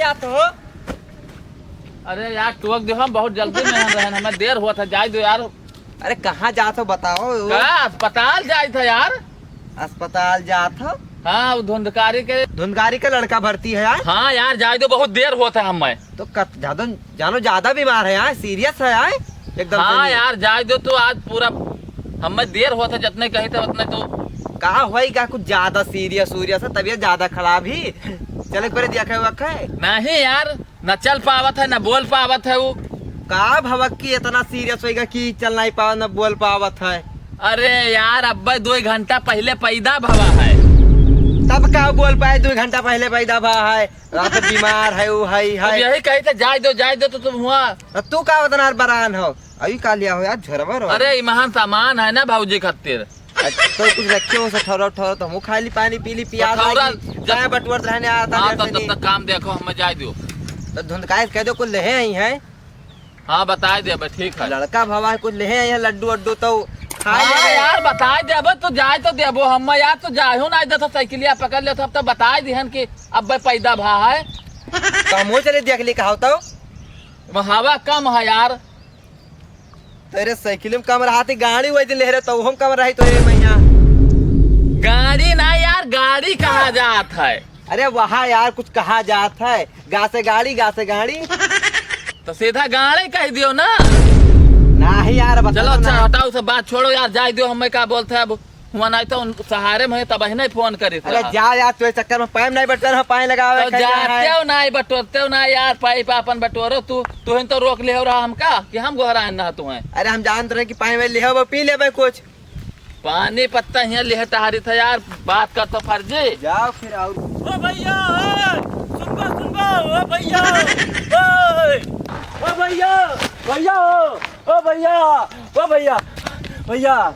जाते हो? अरे यार टोक दो, हम बहुत जल्दी में हम हमें देर हुआ था, जाए दो यार। अरे कहाँ जाते हो बताओ? क्या अस्पताल जाए था यार। अस्पताल जाते हो? हाँ वो धुंधकारी का लड़का भर्ती है यार। हाँ यार जाए दो, बहुत देर हुआ था हमें तो जानो ज्यादा बीमार है यार, सीरियस है यार एकदम। हाँ यार जाए दो, तो आज पूरा हमें देर हुआ था, जितने कही थे उतने तो कहा हुआ क्या कुछ ज्यादा सीरियस है, तबीयत ज्यादा खराब ही चले पर देखा हुआ है नहीं यार, न चल पावत है न बोल पावत है वो। का भवक की इतना सीरियस होगा कि चल नहीं पावा न बोल पावत है? अरे यार अब्बा 2 घंटा पहले पैदा भवा है। तब का बोल पाए? 2 घंटा पहले पैदा भा है, रात बीमार है वो है। यही कही थे जाए दो तो तुम हुआ। तू का उतना बरान हो अभी का लिया हो यार झरवर हो। अरे महान सामान है ना भाऊजी खातिर, तो कुछ रखे हो ठहरो तो हम खाली पानी पी ली प्याज जब बटवर रहने आता। हाँ तब तक काम देखो, हमें जाए दो तो धुंधकाय कह दो कुछ ले आई है। हाँ बता दे ठीक है। लड़का भवा कुछ ले आई है, लड्डू वड्डू तो हाँ यार बता दे तो जाए तो देबो हम यार, तो जाए ना इधर साइकिलिया पकड़ ले तो बता दिहन कि अब पैदा भा है। तो हम चले देख ली कहा तो हवा कम है यार। तेरे साइकिल में कम रहा थी, गाड़ी वही ले रहे तो हम कम रही तो मैया। गाड़ी ना यार, गाड़ी कहाँ जात है? अरे वहाँ यार कुछ कहा जात है, गा से गाड़ी तो सीधा गाड़ी कह दियो ना। नहीं यार चलो अच्छा हटाओ सब बात छोड़ो यार, जाए दो। हमें क्या बोलते है अब हुआ नहीं तो सहारे में तब नहीं फोन करे। अरे जा यार तो चक्कर में पाइप नहीं बटोर पानी लगावे तो जाते हो नहीं बटोरते हो ना यार, पाइप अपन बटोरो। तू तो रोक ले रहा हमका कि हम गोहरा ना तुम्हें। अरे हम जानते रहे कि पानी में ले पी ले कुछ पानी पत्ता यहाँ ले टहरी था यार, बात कर तो फर्जी। जाओ फिर आओ। ओ भैया सुनबो ओ भैया ओ भैया ओ भैया भैया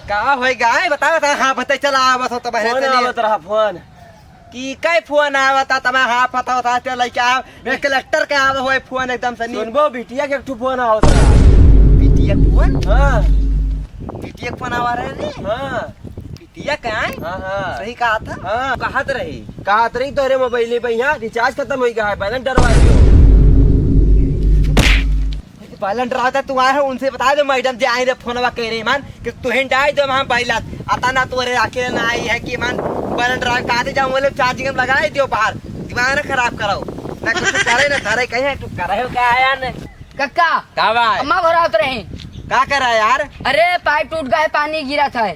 कहा होएगा बता। हाँ पता चला आवत हो तो फोन आवत रहा फोन की कई फोन आवत तब हाँ पता होता चल क्या कलेक्टर के आव होए फोन एकदम से सुनबो बिटिया के एक फोन आवत रहा। बिटिया फोन? हाँ बिटिया फोन आवा रहे ने। हाँ बिटिया कहाँ है? हाँ सही कहा था। हाँ कहत रही तोरे मोबाइल पे यहाँ रिचार्ज खत्म हो गया है, बैलेंस डरवा दियो। बैलेंस डराता तू आए हो उनसे बता दो मैडम जी आई रे फोनवा कह रही मान कि तुहें डाई दो हम बैलेंस आता ना तोरे अकेले ना आई है कि मान बैलेंस डरा कहां जाऊं बोले चार्जिंग में लगाए दियो बाहर, दिमाग खराब कराओ ना कुछ करे ना थारे कहीं तू करे हो क्या आया ने कक्का का भाई अम्मा घर आते रहे। का कर रहा है यार? अरे पाइप टूट गया है, पानी गिरा था।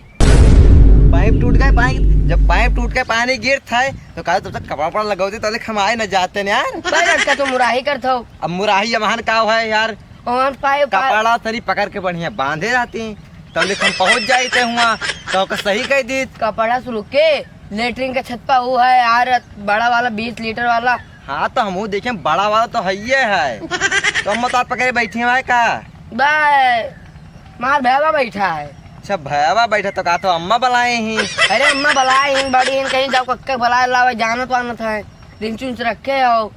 पाइप टूट गए पानी? जब पाइप टूट के पानी गिर था तो कहा तब तक कपड़ा वपड़ा लगाओ तले खमाए न जाते यार। लड़का तो मुराही करता हो। अब मुराही महान का है यार, और पाइप कपड़ा तरी पकड़ के बढ़िया बांधे रहती तब हम पहुंच जाते हुआ तो सही कह दी। कपड़ा शुरू के लेटरिन का छत पर वो है यार, बड़ा वाला 20 लीटर वाला। हाँ तो हम देखे बड़ा वाला तो है तो हम तो पकड़े बैठे हुए का बाय मार भैया बैठा है। अच्छा भैया बैठा तो कहा तो अम्मा बुलाए ही। अरे अम्मा बुलाए ही बड़ी ही कहीं जाओ कक्का बुलाए लावे जाना तो आना था, दिन चुन रखे हो।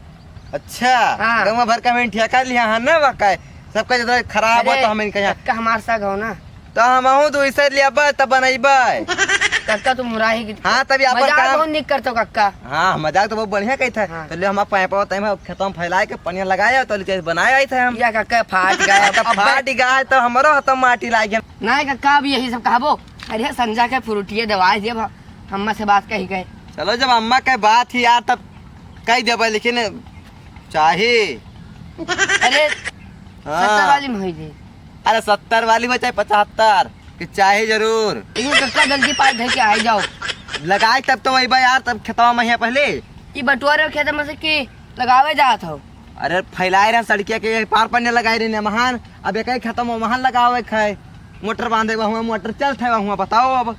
अच्छा हाँ। गाँव भर का मैंने ठेका लिया है ना वाका सबका ज्यादा खराब है तो हमें कक्का हमारे साथ हो ना तो हम तो इसे लिया तब बनैबे कक्का तुम मुराही की। हाँ तभी मजाक बहुत निक करते हो कक्का। हाँ मजाक तो बहुत बढ़िया कही था। हाँ। तो ले हम पाइप खेतों में फैलाए के पनिया लगाया तो बनाया ही था हम। या कक्का फाट गया तो फाट गया तो हमारो हतम माटी लागे नहीं कक्का अब यही सब कहबो। अरे संजा के फ्रूटिये दवाई दिए अम्मा से बात कही गए। चलो जब अम्मा के बात ही यार तब कही देबे लेकिन चाहिए। अरे 70 वाली में दे। अरे 70 वाली में चाहे 75 कि चाहे जरूर लेकिन कक्का जल्दी पाइप धर के आ जाओ। लगाए तब तो वही यार तब खेतवा में पहले ये बटुआ खेत में से की लगावे जात हो। अरे फैलाए रहे सड़किया के पार पन्ने लगाए रहे महान अब एक खत्म महान लगावे खाए मोटर बांधे हुआ मोटर चलते हुआ बताओ अब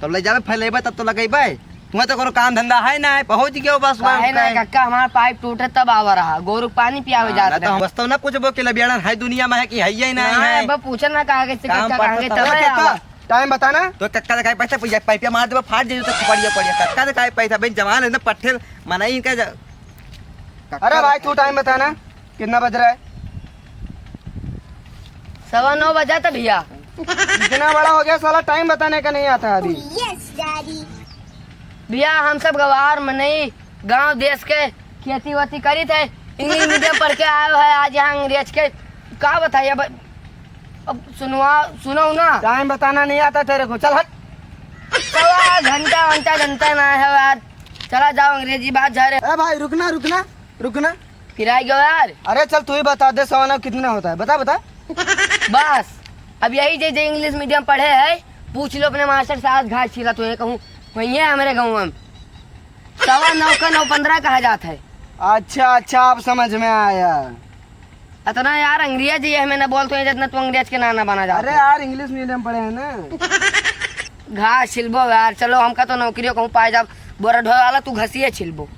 तब ले जावे फैलेबे तब तो लगेबे तुम्हें तो कोनो काम धंधा है ना पहुंच गयो बस है ना कक्का हमारा पाइप टूटे तब आवा रहा गोरु पानी पियावे जात तो हम वास्तव ना पूछबो कि लबियाना है दुनिया में है कि है ही नहीं है बस पूछना ना कहा कैसे कक्का कहां तब तब कक्का टाइम बताना तो कक्का दिखाई पैसा पाइपिया मार देबे फाट जाई तो पड़िया कक्का दिखाई पैसा भाई जवान है ना पट्ठे मनाई इनका। अरे भाई तू टाइम बताना कितना बज रहा है? 9:15 बजा था भैया। इतना बड़ा हो गया साला टाइम बताने का नहीं आता अभी। भैया हम सब गवार में नहीं गांव देश के खेती वेती करी थे, इंग्लिश मीडियम पढ़ के आयो है आज यहाँ अंग्रेज के का बताइए। अब सुनो ना। टाइम बताना नहीं आता तेरे को, चल हट। सवा घंटा घंटा ना है यार, चला जाओ अंग्रेजी बात जा रहे। ए भाई रुकना। फिर आई गयो यार। अरे चल तू ही बता दे 109 कितना होता है, बता। बस अब यही जे इंग्लिश मीडियम पढ़े है, पूछ लो अपने मास्टर से। आज घाट छिला तो ये कहूँ वही है हमारे गाँव में 9:15 का 9:15 कहा जाता है। अच्छा अब समझ में आया। इतना यार अंग्रेज ये हमें न बोलते हैं जितना तू अंग्रेज के नाना बना जा। अरे यार इंग्लिश मीडियम पढ़े हैं ना। घास छिलबो यार, चलो हमका तो नौकरियों कहूँ पाए जा, बोरा ढोए वाला तू घसिए छिलबो।